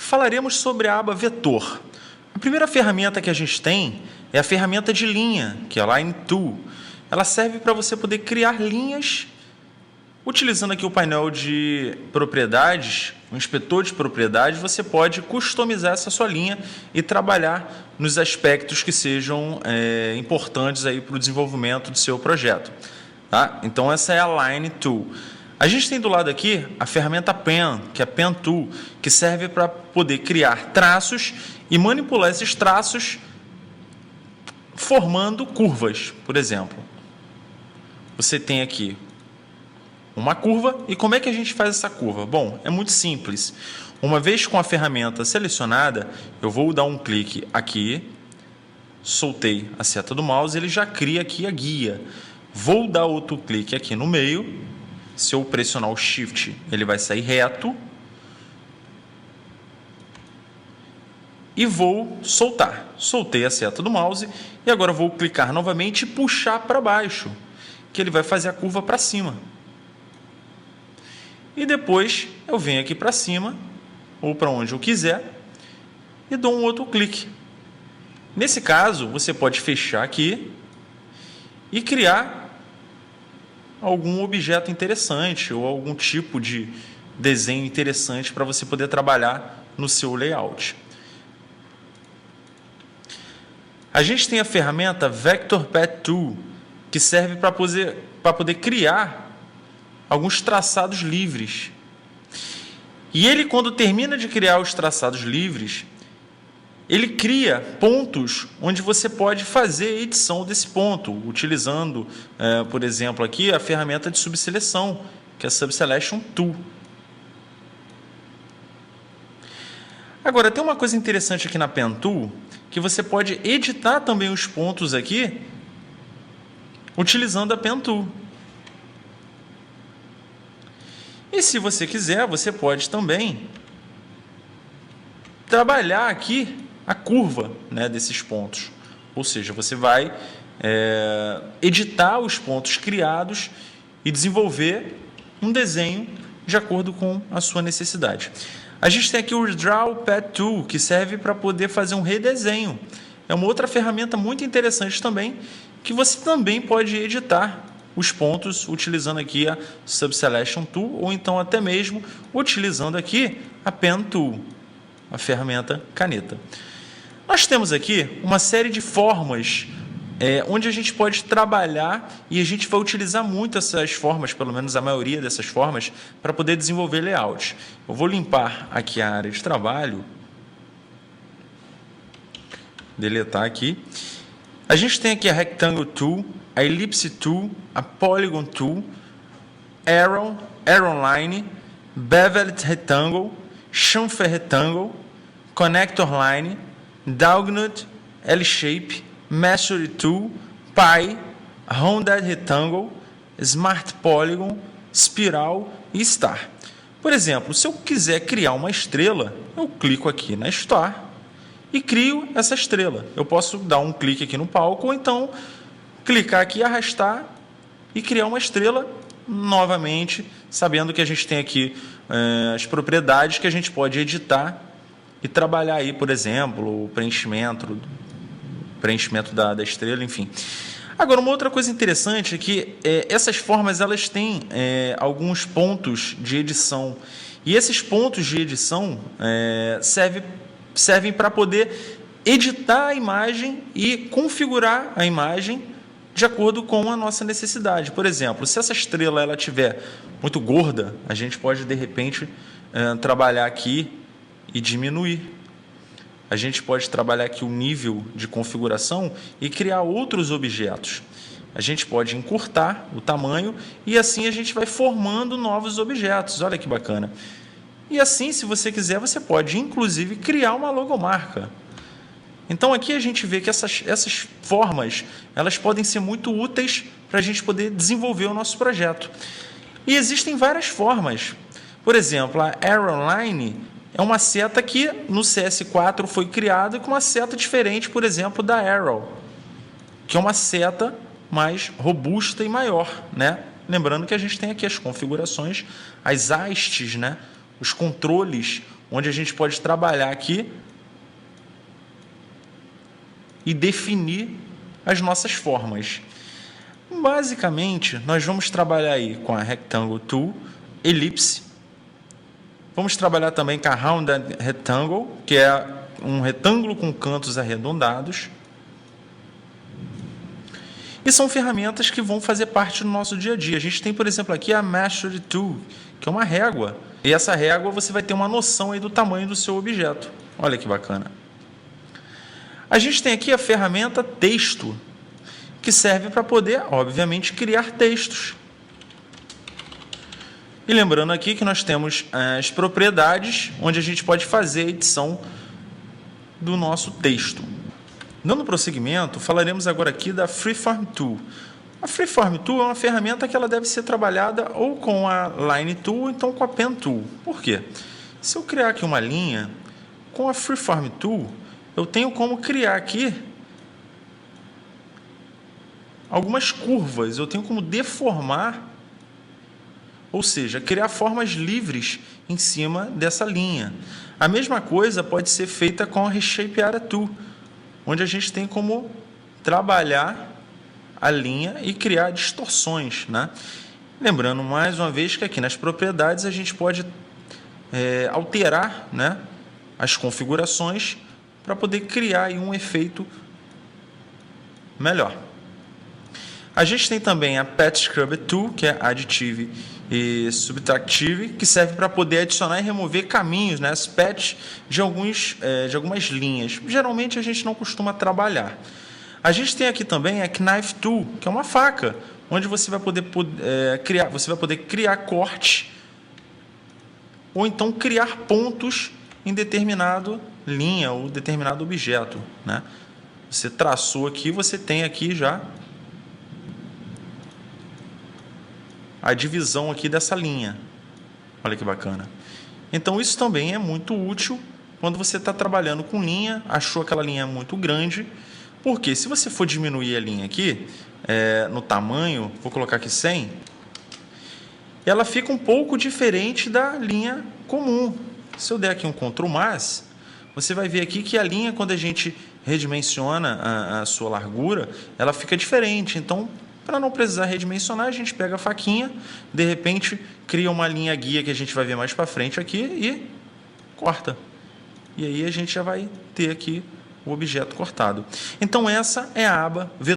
falaremos sobre a aba Vetor. A primeira ferramenta que a gente tem é a ferramenta de linha, que é a Line Tool. Ela serve para você poder criar linhas utilizando aqui o painel de propriedades, o inspetor de propriedades. Você pode customizar essa sua linha e trabalhar nos aspectos que sejam importantes para o desenvolvimento do seu projeto. Tá? Então, essa é a Line Tool. A gente tem do lado aqui a ferramenta Pen, que é a Pen Tool, que serve para poder criar traços e manipular esses traços formando curvas, por exemplo. Você tem aqui uma curva, e como é que a gente faz essa curva? Bom, é muito simples. Uma vez com a ferramenta selecionada, eu vou dar um clique aqui, soltei a seta do mouse, ele já cria aqui a guia. Vou dar outro clique aqui no meio, se eu pressionar o Shift, ele vai sair reto, e vou soltar. Soltei a seta do mouse, e agora vou clicar novamente e puxar para baixo, que ele vai fazer a curva para cima. E depois eu venho aqui para cima, ou para onde eu quiser, e dou um outro clique. Nesse caso, você pode fechar aqui e criar algum objeto interessante ou algum tipo de desenho interessante para você poder trabalhar no seu layout. A gente tem a ferramenta Vector Path Tool, que serve para poder criar alguns traçados livres. E ele, quando termina de criar os traçados livres, ele cria pontos onde você pode fazer a edição desse ponto, utilizando, por exemplo, aqui a ferramenta de subseleção, que é a Subselection Tool. Agora, tem uma coisa interessante aqui na Pen Tool, que você pode editar também os pontos aqui, utilizando a Pen Tool. E se você quiser, você pode também trabalhar aqui a curva, né, desses pontos. Ou seja, você vai editar os pontos criados e desenvolver um desenho de acordo com a sua necessidade. A gente tem aqui o Redraw Path Tool, que serve para poder fazer um redesenho. É uma outra ferramenta muito interessante também, que você também pode editar os pontos utilizando aqui a Subselection Tool, ou então até mesmo utilizando aqui a Pen Tool, a ferramenta caneta. Nós temos aqui uma série de formas onde a gente pode trabalhar, e a gente vai utilizar muito essas formas, pelo menos a maioria dessas formas, para poder desenvolver layout. Eu vou limpar aqui a área de trabalho, deletar aqui. A gente tem aqui a Rectangle Tool, a Ellipse Tool, a Polygon Tool, Arrow Line, Beveled Rectangle, Chamfer Rectangle, Connector Line, Doughnut, L-Shape, Measure Tool, Pie, Rounded Rectangle, Smart Polygon, Spiral e Star. Por exemplo, se eu quiser criar uma estrela, eu clico aqui na Star e crio essa estrela. Eu posso dar um clique aqui no palco, ou então clicar aqui, arrastar e criar uma estrela novamente, sabendo que a gente tem aqui as propriedades que a gente pode editar e trabalhar aí, por exemplo, o preenchimento da estrela, enfim. Agora, uma outra coisa interessante é que essas formas elas têm alguns pontos de edição, e esses pontos de edição servem para poder editar a imagem e configurar a imagem de acordo com a nossa necessidade. Por exemplo, se essa estrela ela estiver muito gorda, a gente pode, de repente, trabalhar aqui e diminuir. A gente pode trabalhar aqui o nível de configuração e criar outros objetos. A gente pode encurtar o tamanho e assim a gente vai formando novos objetos. Olha que bacana. E assim, se você quiser, você pode, inclusive, criar uma logomarca. Então, aqui a gente vê que essas formas elas podem ser muito úteis para a gente poder desenvolver o nosso projeto. E existem várias formas. Por exemplo, a Arrow Line é uma seta que no CS4 foi criada com uma seta diferente, por exemplo, da Arrow, que é uma seta mais robusta e maior, né? Lembrando que a gente tem aqui as configurações, as hastes, né? Os controles onde a gente pode trabalhar aqui e definir as nossas formas. Basicamente, nós vamos trabalhar aí com a Rectangle Tool, Ellipse. Vamos trabalhar também com a Rounded Rectangle, que é um retângulo com cantos arredondados. E são ferramentas que vão fazer parte do nosso dia a dia. A gente tem, por exemplo, aqui a Measure Tool, que é uma régua. E essa régua você vai ter uma noção aí do tamanho do seu objeto. Olha que bacana. A gente tem aqui a ferramenta Texto, que serve para poder, obviamente, criar textos. E lembrando aqui que nós temos as propriedades, onde a gente pode fazer a edição do nosso texto. Dando prosseguimento, falaremos agora aqui da Freeform Tool. A Freeform Tool é uma ferramenta que ela deve ser trabalhada ou com a Line Tool ou então com a Pen Tool. Por quê? Se eu criar aqui uma linha, com a Freeform Tool, eu tenho como criar aqui algumas curvas, eu tenho como deformar, ou seja, criar formas livres em cima dessa linha. A mesma coisa pode ser feita com a Reshape Area Tool, onde a gente tem como trabalhar a linha e criar distorções, né? Lembrando mais uma vez que aqui nas propriedades a gente pode alterar, né, as configurações para poder criar aí um efeito melhor. A gente tem também a Path Scrubber Tool, que é Additive e Subtractive, que serve para poder adicionar e remover caminhos, né, as paths de algumas linhas. Geralmente a gente não costuma trabalhar. A gente tem aqui também a Knife Tool, que é uma faca, onde você vai poder criar cortes ou então criar pontos em determinada linha ou determinado objeto, né? Você traçou aqui, você tem aqui já a divisão aqui dessa linha. Olha que bacana. Então isso também é muito útil quando você está trabalhando com linha, achou aquela linha muito grande, porque se você for diminuir a linha aqui, no tamanho, vou colocar aqui 100, ela fica um pouco diferente da linha comum. Se eu der aqui um Ctrl+, você vai ver aqui que a linha, quando a gente redimensiona a sua largura, ela fica diferente. Então, para não precisar redimensionar, a gente pega a faquinha, de repente cria uma linha guia que a gente vai ver mais para frente aqui e corta. E aí a gente já vai ter aqui o objeto cortado. Então essa é a aba